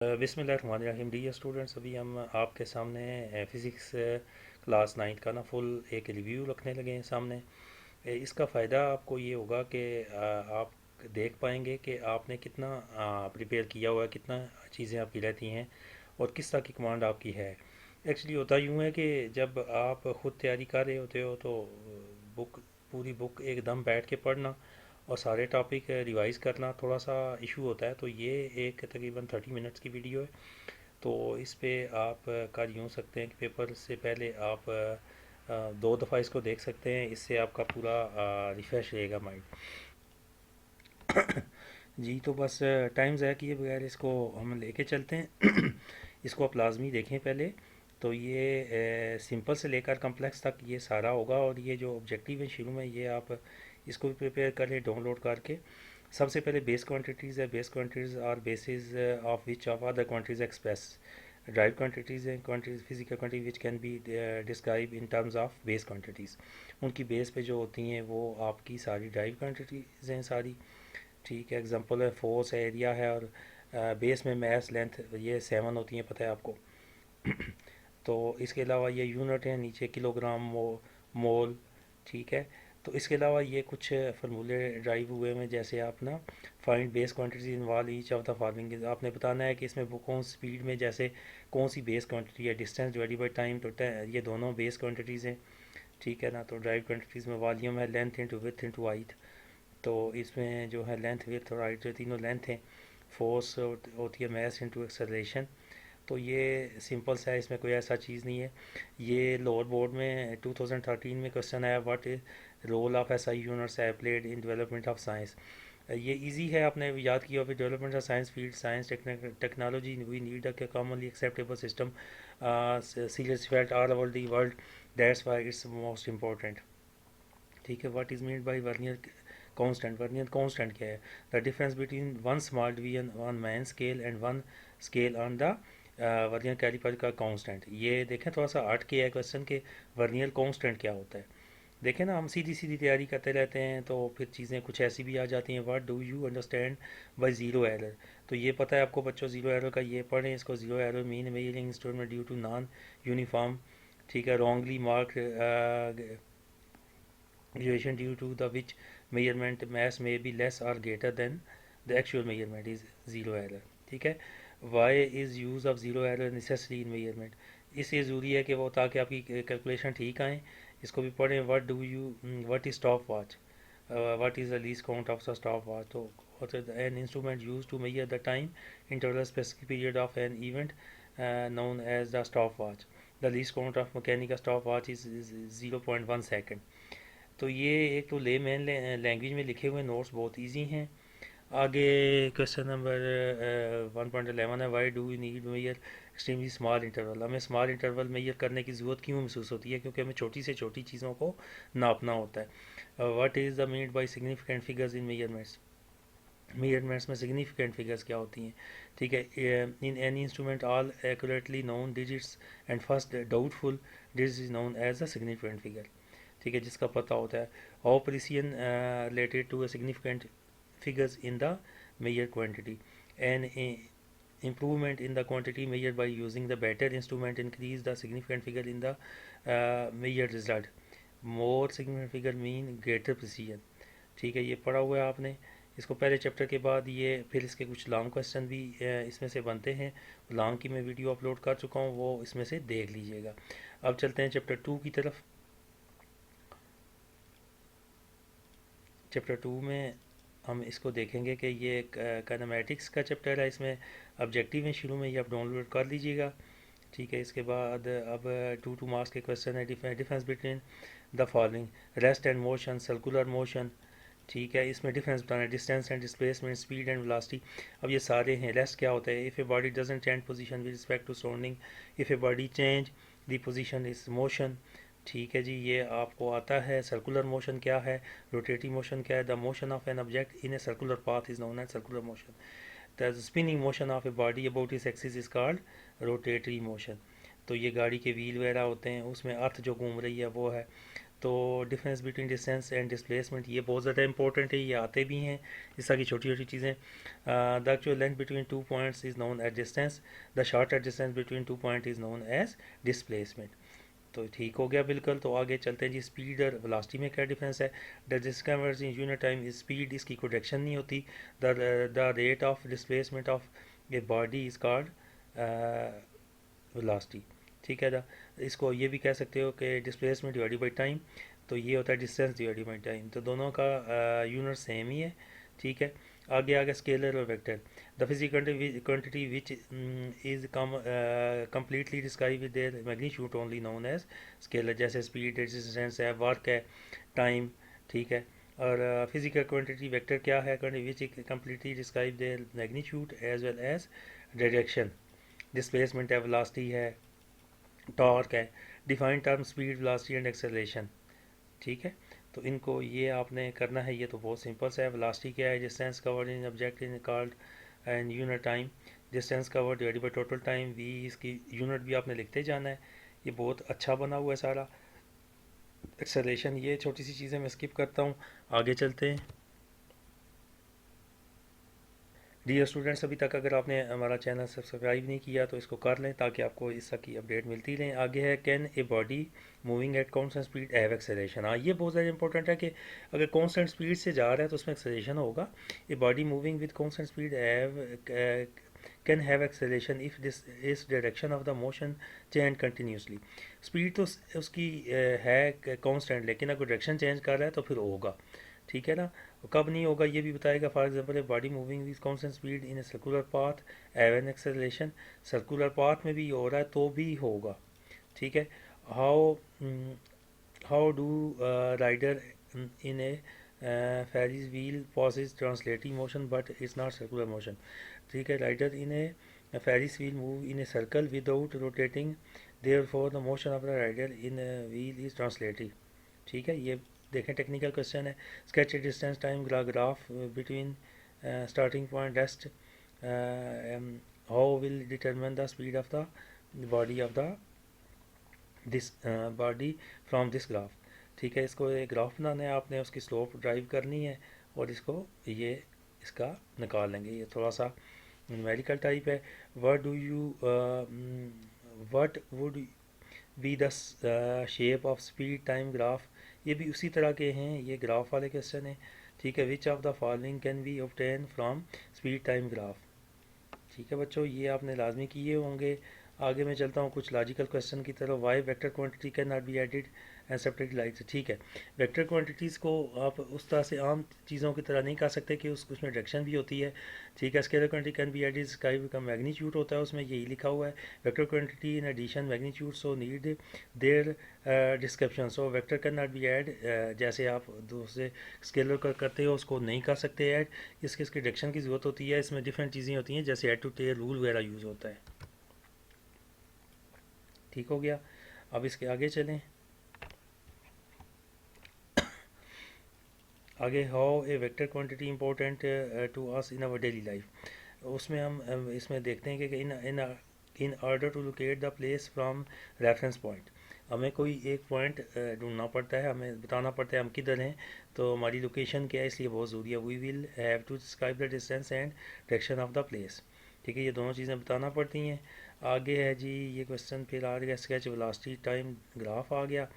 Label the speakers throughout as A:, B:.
A: बिस्मिल्लाहिर्रहमानिर्रहीम। Dear students, अभी हम आपके सामने फ़िज़िक्स क्लास 9 का ना फुल एक रिव्यू रखने लगे हैं सामने। इसका फ़ायदा आपको ये होगा कि आप देख पाएंगे कि आपने कितना प्रिपेयर किया हुआ है, कितना चीज़ें आपकी रहती हैं और किस तरह की कमांड आपकी है। एक्चुअली होता यूँ है कि जब आप ख़ुद तैयारी कर रहे होते हो तो बुक पूरी बुक एकदम बैठ के पढ़ना और सारे टॉपिक रिवाइज करना थोड़ा सा इशू होता है। तो ये एक तकरीबन 30 मिनट्स की वीडियो है। तो इस पे आप कर यूँ सकते हैं कि पेपर से पहले आप 2 दफ़ा इसको देख सकते हैं। इससे आपका पूरा रिफ़्रेश रहेगा माइंड। जी, तो बस टाइम ज़ाया किए बगैर इसको हम लेके चलते हैं। इसको आप लाजमी देखें पहले। तो ये सिंपल से लेकर कम्प्लेक्स तक ये सारा होगा और ये जो ऑब्जेक्टिव है शुरू में ये आप इसको भी प्रिपेयर करें डाउनलोड करके। सबसे पहले बेस क्वांटिटीज़ है। Base quantities are basis of which of other quantities express. Derive quantities हैं quantities physical quantity which can be describe in terms of base quantities. उनकी बेस पे जो होती हैं वो आपकी सारी ड्राइव क्वांटिटीज़ हैं सारी। ठीक है, एग्जांपल है फोर्स है, एरिया है और बेस में मास लेंथ ये 7 होती हैं, पता है आपको। तो इसके अलावा ये यूनिट है नीचे किलोग्राम मोल। ठीक है, तो इसके अलावा ये कुछ फार्मूले ड्राइव हुए हैं, जैसे आप ना find base quantity involve each of the following. आपने बताना है कि इसमें वो कौन स्पीड में, जैसे कौन सी बेस क्वांटिटी है। डिस्टेंस डिवाइडेड बाई टाइम, तो ये दोनों बेस क्वांटिटीज़ हैं। ठीक है ना। तो ड्राइव क्वांटिटीज़ में वॉल्यूम है, length into width into height. तो इसमें जो है लेंथ विड्थ और हाइट, जो तीनों लेंथ हैं। फोर्स होती है मास इंटू एक्सेलरेशन। तो ये सिंपल सा है, इसमें कोई ऐसा चीज़ नहीं है। ये लोअर बोर्ड में 2013 में क्वेश्चन आया, what is role of S I units है played in development of science. ये इजी है, आपने याद किया फिर development of science field science technology we need a commonly acceptable system serious felt all over the world, that's why it's most important. ठीक है, what is mean by vernier constant. Vernier constant क्या है? The difference between one small division on main scale and one scale on the vernier caliper का constant. ये देखें, थोड़ा सा हट के है क्वेश्चन के वर्नियर कांस्टेंट क्या होता है। देखें ना, हम सीधी सीधी तैयारी करते रहते हैं तो फिर चीज़ें कुछ ऐसी भी आ जाती हैं। What do you understand by zero error? तो ये पता है आपको बच्चों, ज़ीरो एरर का ये पढ़ें इसको। Zero error mean measuring instrument due to non uniform. ठीक है, wrongly mark graduation due to the which measurement mass may be less or greater than the actual measurement is zero error. ठीक है, why is use of zero error necessary in measurement? इसलिए ज़रूरी है कि वो, ताकि आपकी कैलकुलेशन ठीक आए। इसको भी पढ़ें। What do you what is stop watch? What is the least count of the stop watch? तो an instrument used to measure the time interval specific period of an event known as the stopwatch. The least count of mechanical stopwatch is 0.1 second. तो ये एक तो ले man language में लिखे हुए notes बहुत इजी हैं। आगे क्वेश्चन नंबर 1.11 है, why do we need measure extremely small interval. हमें स्मॉल इंटरवल मेजर करने की ज़रूरत क्यों महसूस होती है? क्योंकि हमें छोटी से छोटी चीज़ों को नापना होता है। What is the mean by significant figures in measurements? Measurements में सिग्निफिकेंट फिगर्स क्या होती हैं? ठीक है, in any instrument all accurately known digits and first doubtful digit is known as a significant figure. ठीक है, जिसका पता होता है। How precision related to a significant figures in the measured quantity. An improvement in the quantity measured by using the better instrument increase the significant figure in the measured result. More significant figure mean greater precision. ठीक है, ये पढ़ा हुआ है आपने। इसको पहले chapter के बाद ये फिर इसके कुछ लॉन्ग क्वेश्चन भी इसमें से बनते हैं। लॉन्ग की मैं वीडियो अपलोड कर चुका हूँ, वो इसमें से देख लीजिएगा। अब चलते हैं चैप्टर 2 की तरफ। चैप्टर 2 में हम इसको देखेंगे कि ये काइनेमेटिक्स का चैप्टर है। इसमें ऑब्जेक्टिव है शुरू में, ये आप डाउनलोड कर लीजिएगा। ठीक है, इसके बाद अब 2 मार्क्स के क्वेश्चन है। Difference between the following, rest and motion, circular motion. ठीक है, इसमें डिफरेंस बताना है, distance and displacement, speed and velocity. अब ये सारे हैं। रेस्ट क्या होता है? If a body doesn't change position with respect to surrounding, if a body change the position is motion. ठीक है जी, ये आपको आता है। सर्कुलर मोशन क्या है? रोटेटिंग मोशन क्या है? The motion of an object in a circular path is known as circular motion. The spinning motion of a body about its axis is called rotary motion. तो ये गाड़ी के wheel वगैरह होते हैं, उसमें अर्थ जो घूम रही है वो है। तो difference between distance and displacement ये बहुत ज़्यादा इंपॉर्टेंट है, ये आते भी हैं इस तरह की छोटी छोटी चीज़ें। The actual length between two points is known as distance, the shorter distance between two point is known as displacement. तो ठीक हो गया बिल्कुल। तो आगे चलते हैं जी, स्पीड और वेलोसिटी में क्या डिफरेंस है। The discovers in unit time is speed, इसकी कोई डायरेक्शन नहीं होती। The rate of displacement of a body is called velocity. ठीक है ना, इसको ये भी कह सकते हो कि डिस्प्लेसमेंट डिवाइडेड बाई टाइम, तो ये होता है डिस्टेंस डिवाइडेड बाई टाइम, तो दोनों का यूनिट सेम ही है। ठीक है, आगे आगे स्केलर और vector. The physical quantity which is completely describe with their magnitude only known as scalar, जैसे स्पीड है, डिस्टेंस है, वर्क है, टाइम। ठीक है, और फिजिकल क्वांटिटी वेक्टर क्या है, which completely describe their magnitude as well as direction. Displacement है, वेलोसिटी है, टॉर्क है, defined term speed, velocity and acceleration. ठीक है, तो इनको ये आपने करना है, ये तो बहुत सिंपल सा है। वेलोसिटी क्या है, distance covered in object in called and unit time, distance covered divided by total time, we इसकी यूनिट भी आपने लिखते जाना है। ये बहुत अच्छा बना हुआ है सारा। एक्सेलरेशन ये छोटी सी चीज़ें मैं स्किप करता हूँ, आगे चलते हैं। डियर स्टूडेंट्स, अभी तक अगर आपने हमारा चैनल सब्सक्राइब नहीं किया तो इसको कर लें ताकि आपको इस की अपडेट मिलती रहे। आगे है, can a body moving at constant speed have acceleration. हाँ, ये बहुत ज़्यादा इंपॉर्टेंट है कि अगर कॉन्स्टेंट स्पीड से जा रहा है तो उसमें एक्सेलरेशन होगा। A body moving with constant speed can have acceleration if this is direction of the motion change continuously. Speed तो उसकी है कॉन्स्टेंट, लेकिन अगर डायरेक्शन चेंज कर रहा है तो फिर होगा। ठीक है ना, कब नहीं होगा ये भी बताएगा। For example, A body moving with constant speed in a circular path have an acceleration, circular path में भी हो रहा है तो भी होगा। ठीक है, how how do rider in a Ferris wheel possess translating motion but it's not circular motion. ठीक है, rider in a Ferris wheel move in a circle without rotating, therefore the motion of the rider in wheel is translative. ठीक है, ये देखें technical question है। Sketch distance time graph between starting point rest, how will determine the speed of the body of the this body from this graph. ठीक है, इसको एक graph बनाना है आपने, उसकी स्लोप ड्राइव करनी है और इसको ये इसका निकाल लेंगे। ये थोड़ा सा न्यूमेरिकल टाइप है। What do you what would be the shape of speed time graph, ये भी उसी तरह के हैं, ये ग्राफ वाले क्वेश्चन है। ठीक है, which of the following can be obtain from speed time graph. ठीक है बच्चों, ये आपने लाजमी किए होंगे। आगे मैं चलता हूँ कुछ लॉजिकल क्वेश्चन की तरफ। Why vector quantity can not be added and separated like से। ठीक है, वेक्टर क्वांटिटीज़ को आप उस तरह से आम चीज़ों की तरह नहीं कर सकते कि उसमें डायरेक्शन भी होती है। ठीक है, scalar quantity can be added, स्काई का मैग्नीट्यूड होता है उसमें, यही लिखा हुआ है। Vector quantity in addition magnitude so need their description, so vector can not be add. जैसे आप दूसरे स्केलर का करते हो उसको नहीं कर सकते ऐड, इसके डायरेक्शन की ज़रूरत होती है। इसमें डिफरेंट चीज़ें होती हैं, जैसे एड टू टेल रूल वगैरह यूज़ होता है। ठीक हो गया, अब इसके आगे चलें। आगे, how a vector quantity important to us in our daily life, उसमें हम इसमें देखते हैं कि in order to locate the place from reference point, हमें कोई एक पॉइंट ढूंढना पड़ता है, हमें बताना पड़ता है हम किधर हैं, तो हमारी लोकेशन क्या है, इसलिए बहुत ज़रूरी है। We will have to describe the distance and direction of the place. ठीक है, ये दोनों चीज़ें बताना पड़ती हैं। आगे है जी ये क्वेश्चन, फिर आ गया स्केच वेलोसिटी टाइम ग्राफ आ गया,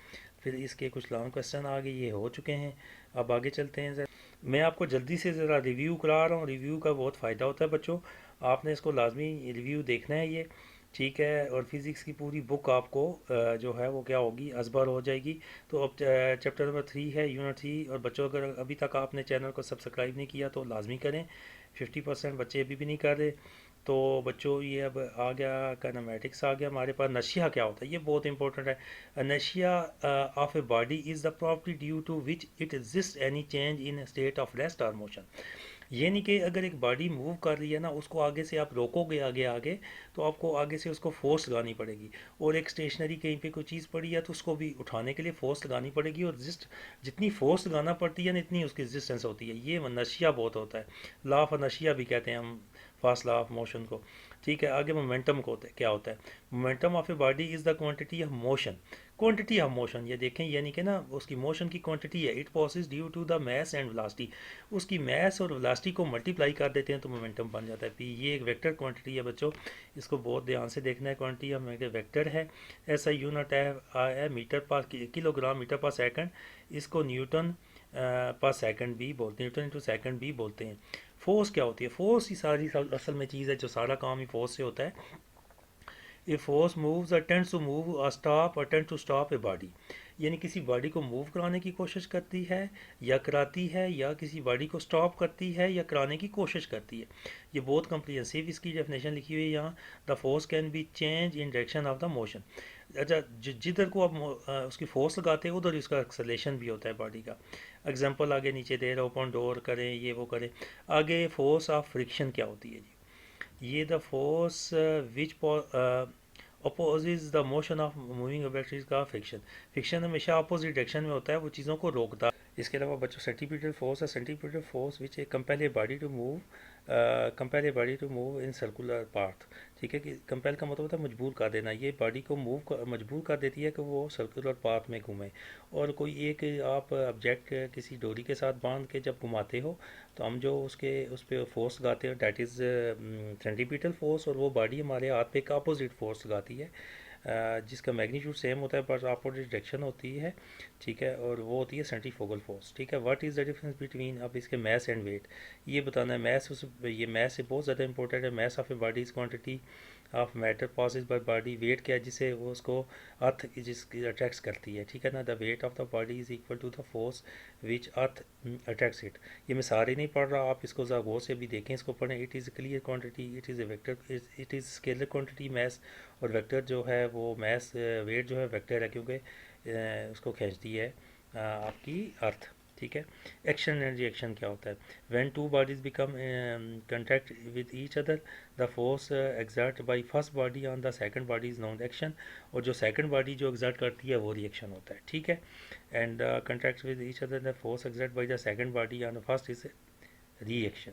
A: फिर इसके कुछ लॉन्ग क्वेश्चन आ गए, ये हो चुके हैं। अब आगे चलते हैं। ज़रा मैं आपको जल्दी से ज़रा रिव्यू करा रहा हूँ, रिव्यू का बहुत फ़ायदा होता है बच्चों, आपने इसको लाजमी रिव्यू देखना है ये। ठीक है, और फिज़िक्स की पूरी बुक आपको जो है वो क्या होगी, असबर हो जाएगी। तो अब चैप्टर नंबर 3 है, यूनिट 3। और बच्चों, अगर अभी तक आपने चैनल को सब्सक्राइब नहीं किया तो लाजमी करें। 50% बच्चे अभी भी नहीं कर रहे। तो बच्चों, ये अब आ गया काइनेमेटिक्स आ गया हमारे पास। नशिया क्या होता है, ये बहुत इंपॉर्टेंट है। नशिया of a body is the property due to which it exist any change in state of rest और मोशन। ये नहीं कि अगर एक बॉडी मूव कर रही है ना, उसको आगे से आप रोकोगे आगे आगे, तो आपको आगे से उसको फोर्स लगानी पड़ेगी। और एक स्टेशनरी कहीं पे कोई चीज़ पड़ी है तो उसको भी उठाने के लिए फोर्स लगानी पड़ेगी, और जितनी फोर्स लगाना पड़ती है ना, इतनी उसकी रेजिस्टेंस होती है। ये नशिया बहुत होता है, लॉ ऑफ नशिया भी कहते हैं हम, फास्ट लॉ ऑफ मोशन को। ठीक है। आगे मोमेंटम को होता है, क्या होता है? Momentum of a body is the quantity of motion, quantity of motion, ये देखें यानी कि ना उसकी मोशन की क्वांटिटी है। It passes due to the mass and velocity, उसकी मास और वेलोसिटी को मल्टीप्लाई कर देते हैं तो मोमेंटम बन जाता है पी। ये एक वेक्टर क्वांटिटी है बच्चों, इसको बहुत ध्यान से देखना है। क्वांटिटी ऑफ वेक्टर है। ऐसा यूनिट है मीटर पर किलोग्राम मीटर पर सेकंड, इसको न्यूटन पर सेकंड भी बोलते हैं, न्यूटन इंटू सेकंड भी बोलते हैं। फोर्स क्या होती है? फोर्स ही सारी असल में चीज़ है, जो सारा काम ही फोर्स से होता है। A force moves tends to move stop tends to stop a body, यानी किसी बॉडी को मूव कराने की कोशिश करती है या कराती है, या किसी बॉडी को स्टॉप करती है या कराने की कोशिश करती है। ये बहुत कम्प्रिहेंसिव इसकी डेफिनेशन लिखी हुई है यहाँ। The force can be change in direction of the motion. अच्छा, जिधर को आप उसकी फोर्स लगाते हैं उधर इसका एक्सेलेरेशन भी होता है बॉडी का। एग्जांपल आगे नीचे दे रहा, ओपन डोर करें, ये वो करें। आगे फोर्स ऑफ फ्रिक्शन क्या होती है जी? ये the force which opposes the motion of moving object का फ्रिक्शन। फ्रिक्शन हमेशा अपोजिट डायरेक्शन में होता है, वो चीज़ों को रोकता है। इसके अलावा बच्चों सेंटीपीटल फोर्स है, centripetal force which compel a body to move, compel a body to move in circular path. ठीक है कि कंपेल का मतलब होता है मजबूर कर देना, ये बॉडी को मजबूर कर देती है कि वो सर्कुलर पाथ में घूमे। और कोई एक आप ऑब्जेक्ट किसी डोरी के साथ बांध के जब घुमाते हो तो हम जो उस पर फोर्स लगाते हैं डैट इज़ सेंटीपीटल फोर्स, और वो बॉडी हमारे हाथ पे एक अपोजिट फोर्स लगाती है जिसका मैग्नीट्यूड सेम होता है पर अपोजिट डायरेक्शन होती है। ठीक है, और वो होती है सेंट्रीफ्यूगल फोर्स। ठीक है, what is the difference between, अब इसके मैस एंड वेट ये बताना है। ये मैस से बहुत ज़्यादा इंपॉर्टेंट है। Mass of a body is quantity of matter possess by body. Weight क्या है? जिसे वो उसको अर्थ जिसकी अट्रैक्ट्स करती है। ठीक है ना, the weight of the body is equal to the force which earth attracts it. ये मैं सारे नहीं पढ़ रहा, आप इसको ज़रा गौर से भी देखें, इसको पढ़ें। It is clear quantity, it is a vector, it is scalar quantity mass, और वेक्टर जो है वो मैस वेट जो है वेक्टर है क्योंकि उसको खींचती है आपकी अर्थ। ठीक है। एक्शन एंड रिएक्शन क्या होता है? When two bodies become contact with each other, the force exert by first body on the second body is known action, और जो सेकंड बॉडी जो एक्सर्ट करती है वो रिएक्शन होता है। ठीक है। And contact with each other, the force exert by the second body on the first is reaction.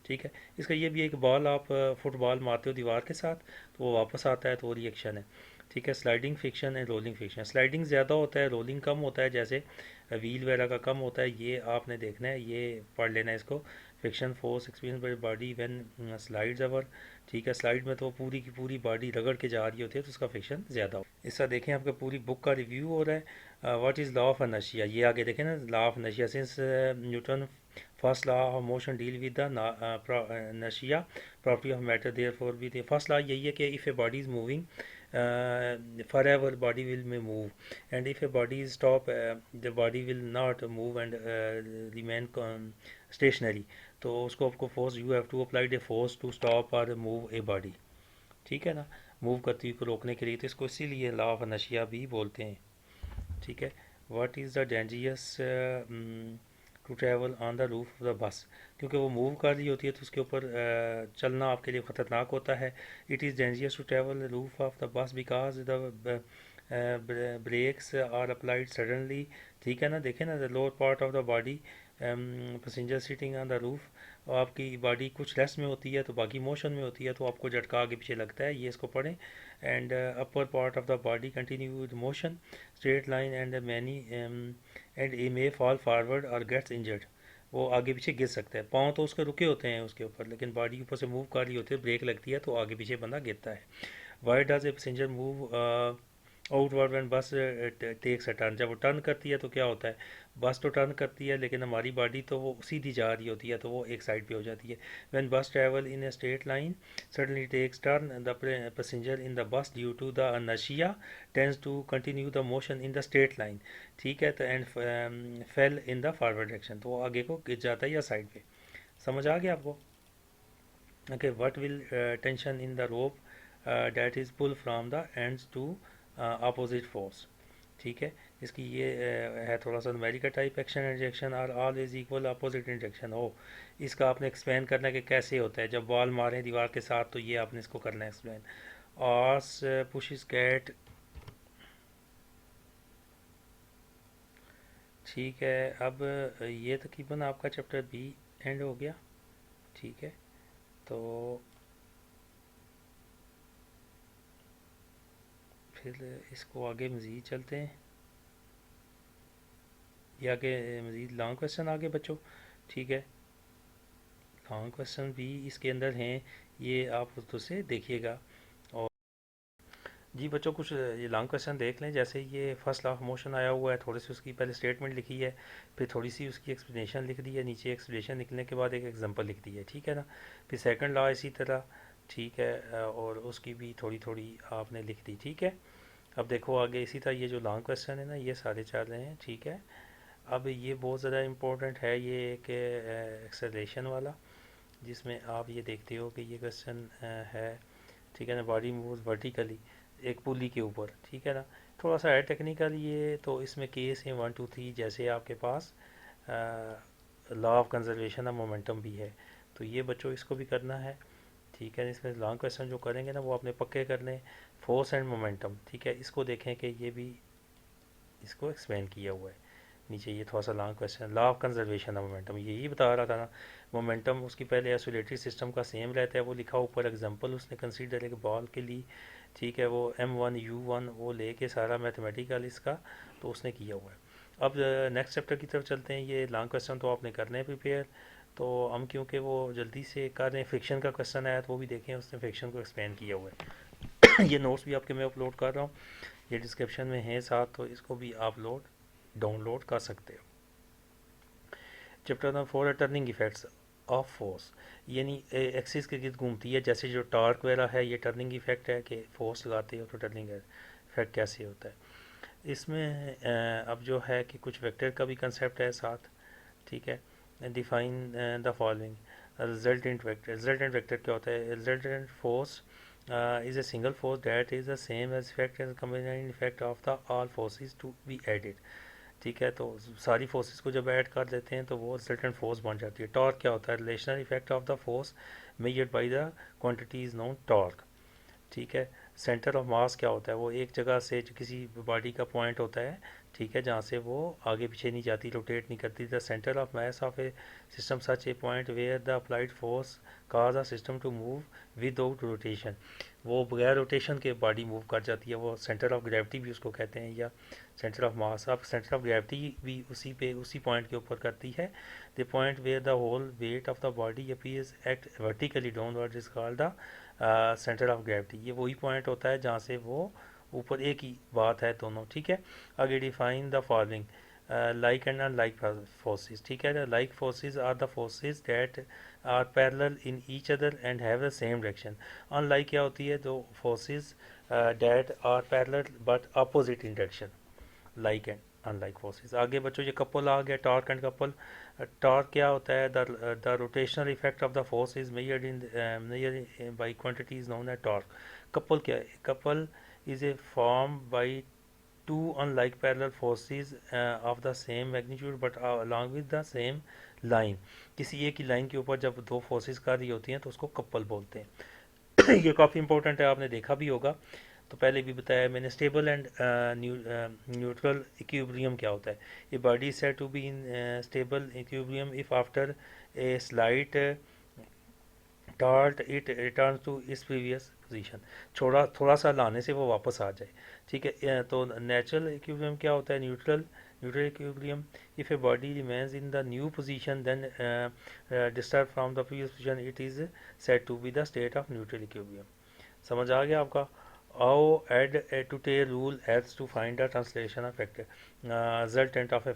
A: ठीक है। इसका ये भी एक बॉल आप फुटबॉल मारते हो दीवार के साथ तो वो वापस आता है तो वो रिएक्शन है। ठीक है। Sliding friction and rolling friction, sliding ज़्यादा होता है, रोलिंग कम होता है, जैसे व्हील वगैरह का कम होता है। ये आपने देखना है, ये पढ़ लेना है इसको। Friction force experience by body when slides over. ठीक है, स्लाइड में तो पूरी की पूरी बॉडी रगड़ के जा रही होती है तो उसका फ्रिक्शन ज़्यादा हो। इसका देखें आपका पूरी बुक का रिव्यू हो रहा है। What is law of inertia, ये आगे देखें ना, law of inertia since Newton first law of motion deal with the inertia property of matter, therefore भी the first law यही है कि if a body is moving forever body will may move, and if a body is stop the body will not move and remain stationary। तो उसको आपको force, you have to apply the force to stop और move a body. ठीक है ना, move करती हुई को रोकने के लिए, तो इसको इसीलिए लॉ ऑफ इनर्शिया भी बोलते हैं। ठीक है। What is the dangerous to travel on the roof of the bus, क्योंकि वो मूव कर रही होती है तो उसके ऊपर चलना आपके लिए ख़तरनाक होता है। It is dangerous to travel roof of the bus because the brakes are applied suddenly. ठीक है ना, देखें ना, the lower part of the body passenger sitting on the roof, और आपकी बॉडी कुछ रेस्ट में होती है तो बाकी मोशन में होती है तो आपको झटका आगे पीछे लगता है, ये इसको पढ़ें। And upper part of the body continue with motion straight line and many and A may fall forward और गेट्स इंजर्ड, वो आगे पीछे गिर सकता है। पाँव तो उसके रुके होते हैं उसके ऊपर, लेकिन बॉडी ऊपर से मूव कर रही होती है, ब्रेक लगती है तो आगे पीछे बंदा गिरता है। Why does a passenger move outward when बस टेक्स अ टर्न, जब वो टर्न करती है तो क्या होता है? बस तो टर्न करती है लेकिन हमारी बॉडी तो वो सीधी जा रही होती है तो वो एक साइड पे हो जाती है। When bus travel in a straight line suddenly takes turn the passenger in the bus due to the inertia tends to continue the motion in the straight line. ठीक है, तो and fell in the forward direction, तो वो आगे को गिर जाता है या साइड पे। समझ आ गया आपको? Okay. What will tension in the rope that is pull from the ends two opposite force. ठीक है। इसकी ये है थोड़ा सा numerical type. Action and reaction are all is equal opposite in direction हो। इसका आपने एक्सप्लेन करना है कि कैसे होता है जब बॉल मारें दीवार के साथ, तो ये आपने इसको करना है एक्सप्लेन। Hours पुशिस cat. ठीक है, अब ये तकरीबन आपका चैप्टर बी एंड हो गया। ठीक है, तो फिर इसको आगे मज़ीद चलते हैं। ये आगे मज़ीद लॉन्ग क्वेश्चन आगे बच्चों, ठीक है। लॉन्ग क्वेश्चन भी इसके अंदर हैं, ये आप उसको से देखिएगा। और जी बच्चों कुछ ये लॉन्ग क्वेश्चन देख लें। जैसे ये फर्स्ट लॉ ऑफ मोशन आया हुआ है, थोड़ी सी उसकी पहले स्टेटमेंट लिखी है, फिर थोड़ी सी उसकी एक्सप्लेनेशन लिख दी है, नीचे एक्सप्लेनेशन लिखने के बाद एक एग्जांपल लिख दी है, ठीक है ना। फिर सेकंड लॉ इसी तरह, ठीक है, और उसकी भी थोड़ी थोड़ी आपने लिख दी, ठीक है। अब देखो आगे इसी तरह ये जो लॉन्ग क्वेश्चन है ना, ये सारे चल रहे हैं, ठीक है। अब ये बहुत ज़्यादा इम्पोर्टेंट है, ये एक एक्सेलरेशन वाला, जिसमें आप ये देखते हो कि ये क्वेश्चन है, ठीक है ना। बॉडी मूव्स वर्टिकली एक पुली के ऊपर, ठीक है ना। थोड़ा सा है टेक्निकल ये, तो इसमें केस है 1 2 3, जैसे आपके पास law of conservation of momentum भी है, तो ये बच्चों इसको भी करना है, ठीक है। इसमें लॉन्ग क्वेश्चन जो करेंगे ना वो अपने पक्के कर लें। फोर्स एंड मोमेंटम, ठीक है, इसको देखें कि ये भी इसको एक्सप्लेन किया हुआ है नीचे। ये थोड़ा सा long question, law of conservation of momentum, यही बता रहा था ना। मोमेंटम उसकी पहले आइसोलेटरी सिस्टम का सेम रहता है, वो लिखा ऊपर एग्जांपल उसने कंसीडर एक बॉल के लिए, ठीक है, वो M1 U1 वो लेके सारा मैथमेटिकल इसका तो उसने किया हुआ है। अब नेक्स्ट चैप्टर की तरफ चलते हैं। ये लॉन्ग क्वेश्चन तो आपने करने हैं प्रिपेयर, तो हम क्योंकि वो जल्दी से कर रहे हैं, फ्रिक्शन का क्वेश्चन आया तो वो भी देखें, उसने फ्रिक्शन को एक्सप्लेन किया हुआ है। ये नोट्स भी आपके मैं अपलोड कर रहा हूँ, ये डिस्क्रिप्शन में है साथ, तो इसको भी आप डाउनलोड कर सकते हो। चैप्टर नंबर 4 है टर्निंग इफेक्ट्स ऑफ फोर्स, यानी एक्सिस के गिर्द घूमती है, जैसे जो टॉर्क वगैरह है, ये टर्निंग इफेक्ट है कि फोर्स लगाते हो तो टर्निंग इफेक्ट कैसे होता है। इसमें अब जो है कि कुछ वेक्टर का भी कंसेप्ट है साथ, ठीक है। Define the following resultant vector. Resultant vector क्या होता है? Resultant force is a single force that is the same as effect as combined effect of the all forces to be added, ठीक है। तो सारी फोर्सेस को जब ऐड कर देते हैं तो वो रिजल्टेंट फोर्स बन जाती है। टॉर्क क्या होता है? Relational effect of the force measured by the quantity is known torque, ठीक है। सेंटर ऑफ मास क्या होता है? वो एक जगह से जो किसी बॉडी का पॉइंट होता है, ठीक है, जहाँ से वो आगे पीछे नहीं जाती, रोटेट नहीं करती। The centre of mass of a system such a point where the applied force cause a system to move without rotation, वो बगैर रोटेशन के बॉडी मूव कर जाती है, वो सेंटर ऑफ ग्रेविटी भी उसको कहते हैं, या सेंटर ऑफ मास। अब सेंटर ऑफ ग्रेविटी भी उसी पॉइंट के ऊपर करती है। The point where the whole weight of the body appears act vertically downward is called the centre of gravity. ये वही पॉइंट होता है जहाँ से वो ऊपर, एक ही बात है दोनों, ठीक है। आगे define the following like and unlike forces, ठीक है। Like forces are the forces that are parallel in each other and have the same direction. Unlike क्या होती है? जो forces that are parallel but opposite in direction, like and unlike forces. आगे बच्चों ये couple आ गया, टॉर्क एंड कपल। टॉर्क क्या होता है? The rotational effect of the force is measured by quantity is known as torque. Couple क्या है? Couple is a form by two unlike parallel forces of the same magnitude but along with the same line. किसी एक ही line के ऊपर जब दो forces कर रही होती हैं तो उसको कपल बोलते हैं। ये काफ़ी इंपॉर्टेंट है, आपने देखा भी होगा, तो पहले भी बताया मैंने। स्टेबल एंड न्यूट्रल इक्विलिब्रियम क्या होता है? A body said to be in stable equilibrium if after a slight tart it return to its previous position, थोड़ा सा लाने से वो वापस आ जाए, ठीक है। तो नेचुरल इक्विलिब्रियम क्या होता है? Neutral equilibrium if a body remains in the new position then disturb from the previous position it is said to be the state of neutral equilibrium. समझ आ गया आपका? आओ एड टू टे rule helps to find the translation of resultant of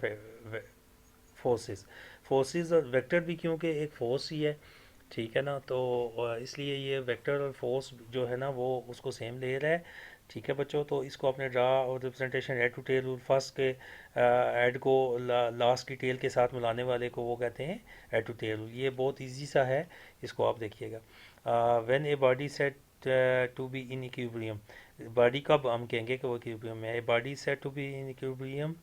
A: forces. Forces और vector भी क्योंकि एक फोर्स ही है, ठीक है ना, तो इसलिए ये वेक्टर और फोर्स जो है ना वो उसको सेम ले रहा है, ठीक है बच्चों। तो इसको अपने ड्रा और representation head to tail rule, first के एड को लास्ट की टेल के साथ मिलाने वाले को वो कहते हैं एड टू टेल रूल। ये बहुत इजी सा है, इसको आप देखिएगा। When a body said to be in equilibrium, body कब हम कहेंगे कि वो इक्विलिब्रियम में है? A body said to be in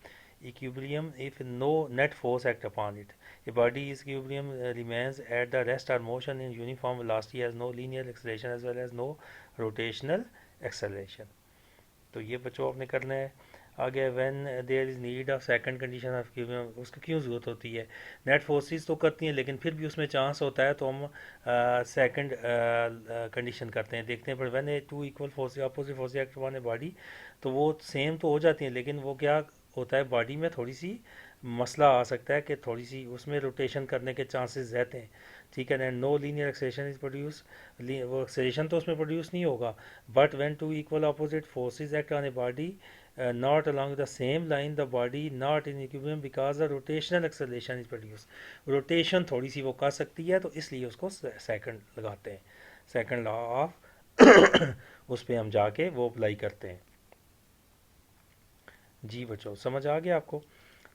A: equilibrium if no net force act upon it. A body is equilibrium remains at the rest or motion in uniform velocity, has no linear acceleration as well as no rotational acceleration. तो ये बच्चों आपने करना है। आगे when there is need of second condition of equilibrium, उसकी क्यों ज़रूरत होती है? नेट फोर्सेस तो करती हैं लेकिन फिर भी उसमें चांस होता है, तो हम सेकंड कंडीशन करते हैं, देखते हैं। पर when a two equal forces opposite forces act on a body, तो वो सेम तो हो जाती हैं, लेकिन वो क्या होता है, बॉडी में थोड़ी सी मसला आ सकता है कि थोड़ी सी उसमें रोटेशन करने के चांसेस रहते हैं। ठीक है ना? No linear acceleration is produce, वो एक्सेलेरेशन तो उसमें प्रोड्यूस नहीं होगा। But when two equal opposite forces act on a body not along the same line, the body not in equilibrium because the rotational acceleration is produced. Rotation थोड़ी सी वो कर सकती है, तो इसलिए उसको सेकंड लगाते हैं, सेकंड लॉ ऑफ उस पर हम जाके वो अप्लाई करते हैं। जी बच्चों, समझ आ गया आपको?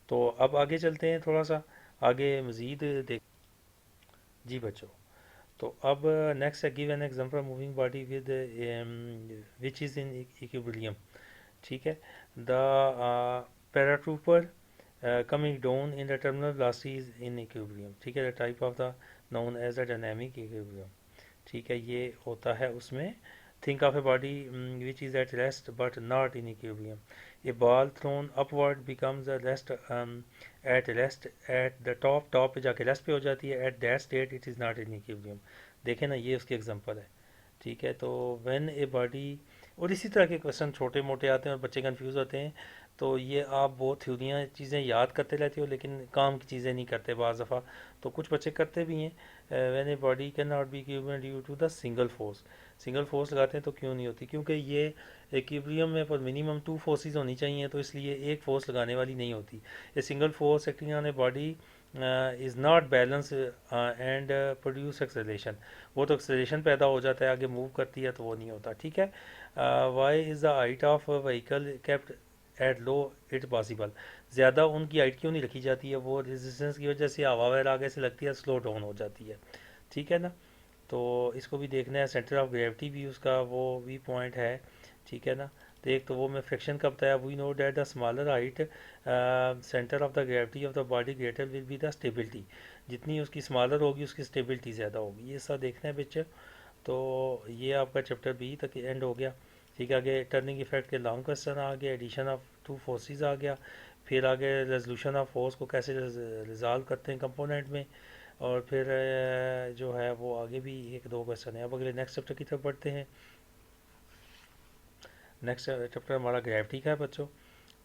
A: तो अब आगे चलते हैं, थोड़ा सा आगे मज़ीद देख। जी बच्चों, तो अब next give an example moving body with which is in equilibrium. ठीक है? The paratrooper coming down in the terminal velocity is in equilibrium। ठीक है? The type of the known as the dynamic equilibrium। ठीक है? ये होता है उसमें, think of a body which is at rest but not in equilibrium। A ball thrown upward becomes a rest at the top पे जाके rest पे हो जाती है, at that state it is not in equilibrium। देखें ना, ये उसकी एग्जांपल है। ठीक है? तो व्हेन ए बॉडी, और इसी तरह के क्वेश्चन छोटे मोटे आते हैं और बच्चे कंफ्यूज होते हैं। तो ये आप बहुत थ्योरियाँ चीज़ें याद करते रहते हो लेकिन काम की चीज़ें नहीं करते बाज़ दफ़ा। तो कुछ बच्चे करते भी हैं। When a body can not be equilibrium due to the single force. Single force लगाते हैं तो क्यों नहीं होती? क्योंकि ये इक्विलिब्रियम में पर मिनिमम टू फोर्सेस होनी चाहिए, तो इसलिए एक फोर्स लगाने वाली नहीं होती। A single force acting on a body is not balance and produce acceleration. वो तो एक्सेलरेशन पैदा हो जाता है, आगे मूव करती है, तो वो नहीं होता। ठीक है? Why is the height of vehicle kept at low it possible. ज़्यादा उनकी हाइट क्यों नहीं रखी जाती है? वो रेजिस्टेंस की वजह से हवा वगैरह आगे से लगती है, स्लो डाउन हो जाती है। ठीक है ना? तो इसको भी देखना है, सेंटर ऑफ ग्रेविटी भी उसका वो भी पॉइंट है। ठीक है ना? तो एक तो वो मैं फ्रिक्शन का बताया, we know that the smaller height centre of the gravity of the body greater will be the stability. जितनी उसकी स्मॉलर होगी उसकी स्टेबिलिटी ज़्यादा होगी। ये सब देखना है बच्चे। तो ये आपका चैप्टर बी तक एंड हो गया। ठीक है? आगे टर्निंग इफेक्ट के लॉन्ग क्वेश्चन आ गया, एडिशन ऑफ टू फोर्सेस आ गया, फिर आगे रेजोल्यूशन ऑफ फोर्स को कैसे रिजॉल्व करते हैं कंपोनेंट में, और फिर जो है वो आगे भी एक दो क्वेश्चन है। अब अगले नेक्स्ट चैप्टर की तरफ बढ़ते हैं। नेक्स्ट चैप्टर हमारा ग्रेविटी का है बच्चों।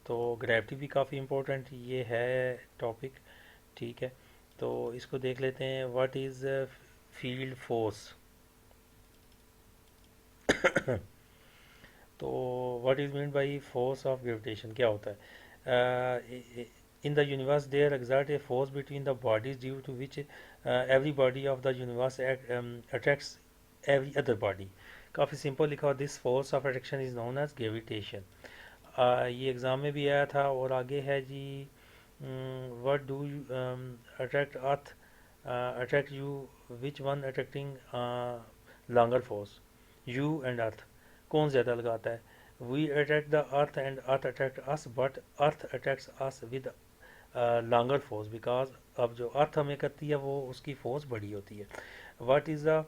A: तो ग्रेविटी भी काफ़ी इम्पोर्टेंट ये है टॉपिक। ठीक है? तो इसको देख लेते हैं। What is field force? तो what is mean by force of gravitation, क्या होता है? In the universe there exert a force between the bodies due to which every body of the universe attracts every other body. काफ़ी simple लिखा हुआ, this force of attraction is known as gravitation. ये exam में भी आया था। और आगे है जी, what do you attract earth, attract you, which one attracting longer force, you and earth, कौन ज़्यादा लगाता है? We attract the earth and earth attract us, but earth attracts us with longer force because अब जो अर्थ हमें करती है वो उसकी फोर्स बड़ी होती है। What is the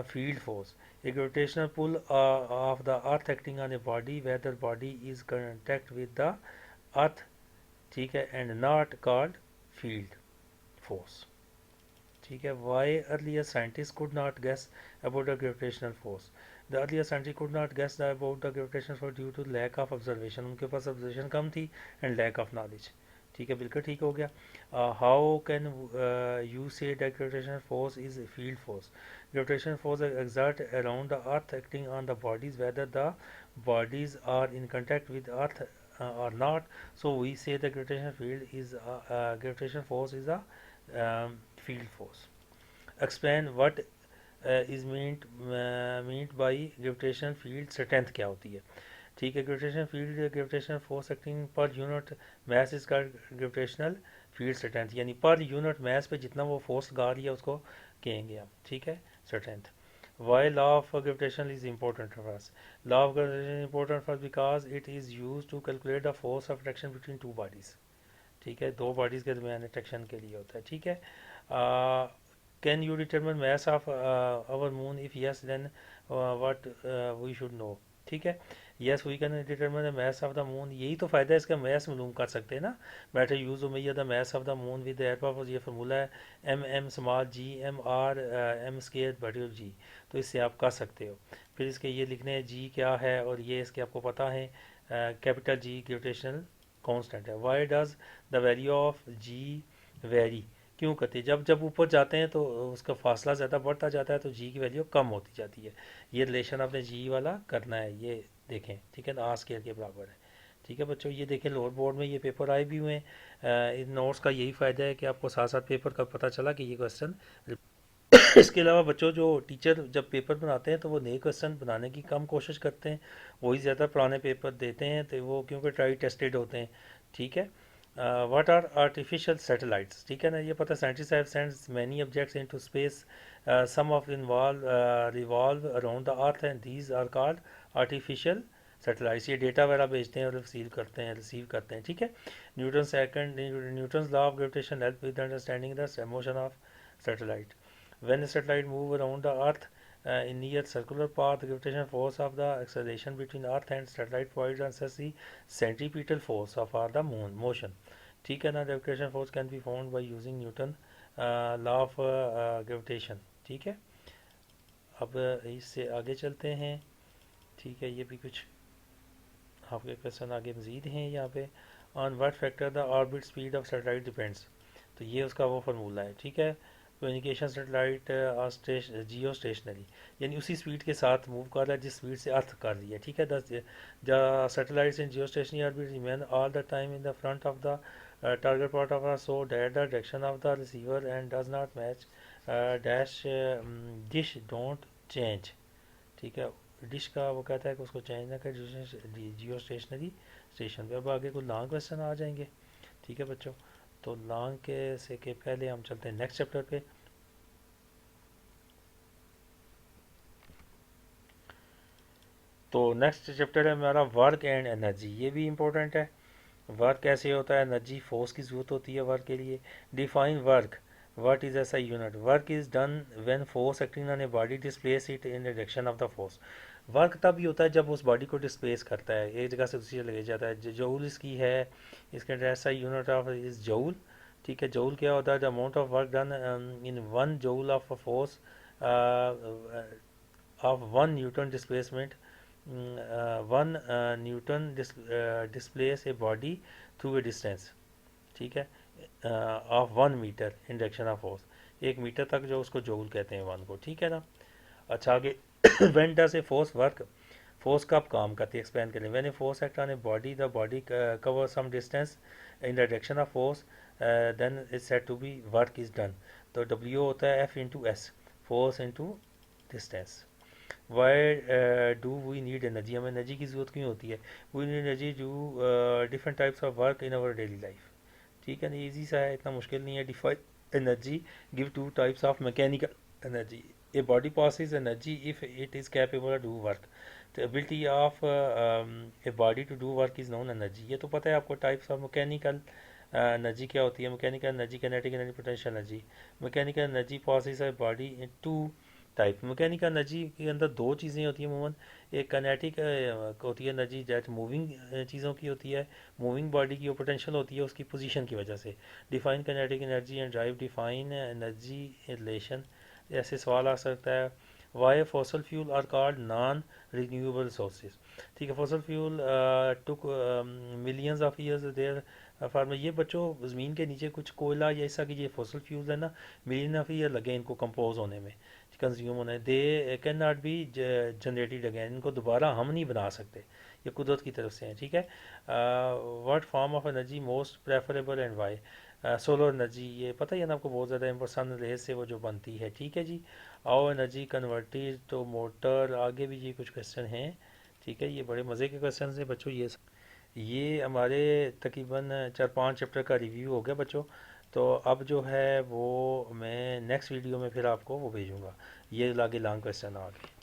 A: field force? A gravitational pull of the earth acting on a body whether body is contact with the earth। ठीक है? And not called field force. ठीक है? Why earlier scientist could not guess about the gravitational force? The earlier scientist could not guess about the gravitational force due to lack of observation. उनके पास observation कम थी and lack of knowledge. ठीक है? बिल्कुल ठीक हो गया। How can you say that gravitational force is field force? Gravitational force exert around the earth acting on the bodies whether the bodies are in contact with earth or not, so we say the gravitational field is gravitational force is a field force। explain what is meant by gravitational field strength, क्या होती है? ठीक है? Gravitational field gravitational force acting per unit mass is का gravitational field strength, यानी per unit mess पे जितना वो फोर्स लगा रही है उसको कहेंगे हम। ठीक है? Strength. Why law of gravitation is important for us? Law of gravitation important for because it is use to calculate the force of attraction between two bodies. ठीक है? दो बॉडीज़ के दरमियान अट्रैक्शन के लिए होता है। ठीक है? Can you determine mass of our moon? If yes then what we should know? ठीक है। Yes we can determine the mass of the moon, यही तो फ़ायदा है इसका, मास मालूम कर सकते हैं ना। बेटर यूज उमैया the mass of the moon with the help of, ये फार्मूला है M M small G M R M square बड़ी जी, तो इससे आप कर सकते हो। फिर इसके ये लिखने हैं जी क्या है, और ये इसके आपको पता है कैपिटल जी ग्रेविटेशनल कांस्टेंट है। Why does the value of G vary, क्यों करती है, जब जब ऊपर जाते हैं तो उसका फासला ज़्यादा बढ़ता जाता है तो जी की वैल्यू कम होती जाती है। ये रिलेशन आपने जी वाला करना है, ये देखें, ठीक है ना, आर स्केयर के बराबर है। ठीक है बच्चों, ये देखें लोअर बोर्ड में ये पेपर आए भी हुए हैं। इन नोट्स का यही फ़ायदा है कि आपको साथ साथ पेपर का पता चला कि ये क्वेश्चन इसके अलावा बच्चों जो टीचर जब पेपर बनाते हैं तो वो नए क्वेश्चन बनाने की कम कोशिश करते हैं, वही ज़्यादा पुराने पेपर देते हैं, तो वो क्योंकि ट्राई टेस्टेड होते हैं। ठीक है। व्हाट आर आर्टिफिशियल सैटेलाइट्स, ठीक है ना, ये पता scientist have sent many objects into space, some of involve revolve around the earth and these are called artificial satellites. ये डेटा वगैरह भेजते हैं और रिसीव करते हैं। ठीक है। Newton law of gravitation help with understanding the motion of satellite. When a satellite move around the Earth in near circular path, the gravitational force of the acceleration between Earth and satellite provides us the centripetal force of the moon motion. ठीक है ना, gravitation force can be found by using Newton law of gravitation. ठीक है। अब इससे आगे चलते हैं। ठीक है, ये भी कुछ आपके क्वेश्चन आगे मजीद हैं यहाँ पे। On what factor the orbit speed of satellite depends, तो ये उसका वो फार्मूला है। ठीक है। कम्युनिकेशन सैटेलाइट जियो स्टेशनरी, यानी उसी स्पीड के साथ मूव कर रहा है जिस स्पीड से अर्थ कर रही है। ठीक है। The satellites in Jio stationery orbit remain all the time in the front of the target point of so that the direction of the receiver and does not match dash dish don't change. ठीक है। Dish का वो कहता है कि उसको change ना करें जियो स्टेशनरी स्टेशन पे। अब आगे कुछ लॉन्ग क्वेश्चन आ जाएंगे। ठीक है बच्चों, तो लॉन्ग के पहले हम चलते हैं नेक्स्ट चैप्टर पे। तो नेक्स्ट चैप्टर है हमारा वर्क एंड एनर्जी, ये भी इंपॉर्टेंट है। वर्क कैसे होता है, एनर्जी फोर्स की जरूरत होती है वर्क के लिए। डिफाइन वर्क, वर्क इज ऐसा unit, work is done when force acting on a body displace it in the direction of the force. Work तब ही होता है जब उस बॉडी को डिस्प्लेस करता है, एक जगह से दूसरी जगह ले जाता है। जूल इसकी है, इसका ऐसा यूनिट ऑफ इज जूल। ठीक है। जूल क्या होता है, the amount of work done in one joule of force of one newton displacement, one newton displace a body through a distance. ठीक है। Of 1 metre in direction of force, 1 metre तक जो उसको जूल कहते हैं वन को। ठीक है ना। अच्छा आगे when does a force work, force कब काम करती है एक्सप्लेन करें। When a force act on a body, the body cover some distance in the direction of force, then is said to be work is done. तो W होता है F into S, force into distance. Why do we need energy, हमें energy की ज़रूरत क्यों होती है। We need energy do different types of work in our daily life. ठीक है ना, ईजी सा है, इतना मुश्किल नहीं है। Define energy, give two types of mechanical energy. A body passes energy if it is capable of do work. The ability of a body to do work is known energy. ये तो पता है आपको। टाइप्स ऑफ मैकेनिकल एनर्जी क्या होती है, mechanical energy, kinetic energy, potential energy. Mechanical energy passes a body in two type. Mechanical energy के अंदर दो चीज़ें होती हैं अमूमन, एक काइनेटिक होती है एनर्जी दैट मूविंग चीज़ों की होती है, मूविंग बॉडी की, और पोटेंशियल होती है उसकी पोजीशन की वजह से। Define kinetic energy and drive define energy relation. ऐसे सवाल आ सकता है। Why fossil fuel are called non renewable sources. ठीक है। Fossil fuel took millions of years their form, ये बच्चों ज़मीन के नीचे कुछ कोयला या ऐसा कि ये फॉसल फ्यूल है ना, मिलियन ऑफ ईयर लगे इनको कंपोज होने में, कंज्यूम होने। They can not be generated again, इनको दोबारा हम नहीं बना सकते, ये कुदरत की तरफ से हैं। ठीक है। What form of energy most preferable and why. Solar energy, ये पता ही है ना आपको, बहुत ज़्यादा सन रेज से वो जो बनती है। ठीक है जी। आओ एनर्जी कन्वर्टेड तो मोटर, आगे भी ये कुछ क्वेश्चन हैं। ठीक है, ये बड़े मज़े के क्वेश्चन हैं बच्चों। ये हमारे तकरीबन 4-5 चैप्टर का रिव्यू हो गया बच्चों। तो अब जो है वो मैं नेक्स्ट वीडियो में फिर आपको वो भेजूँगा, ये आगे लॉन्ग क्वेश्चन आ गए।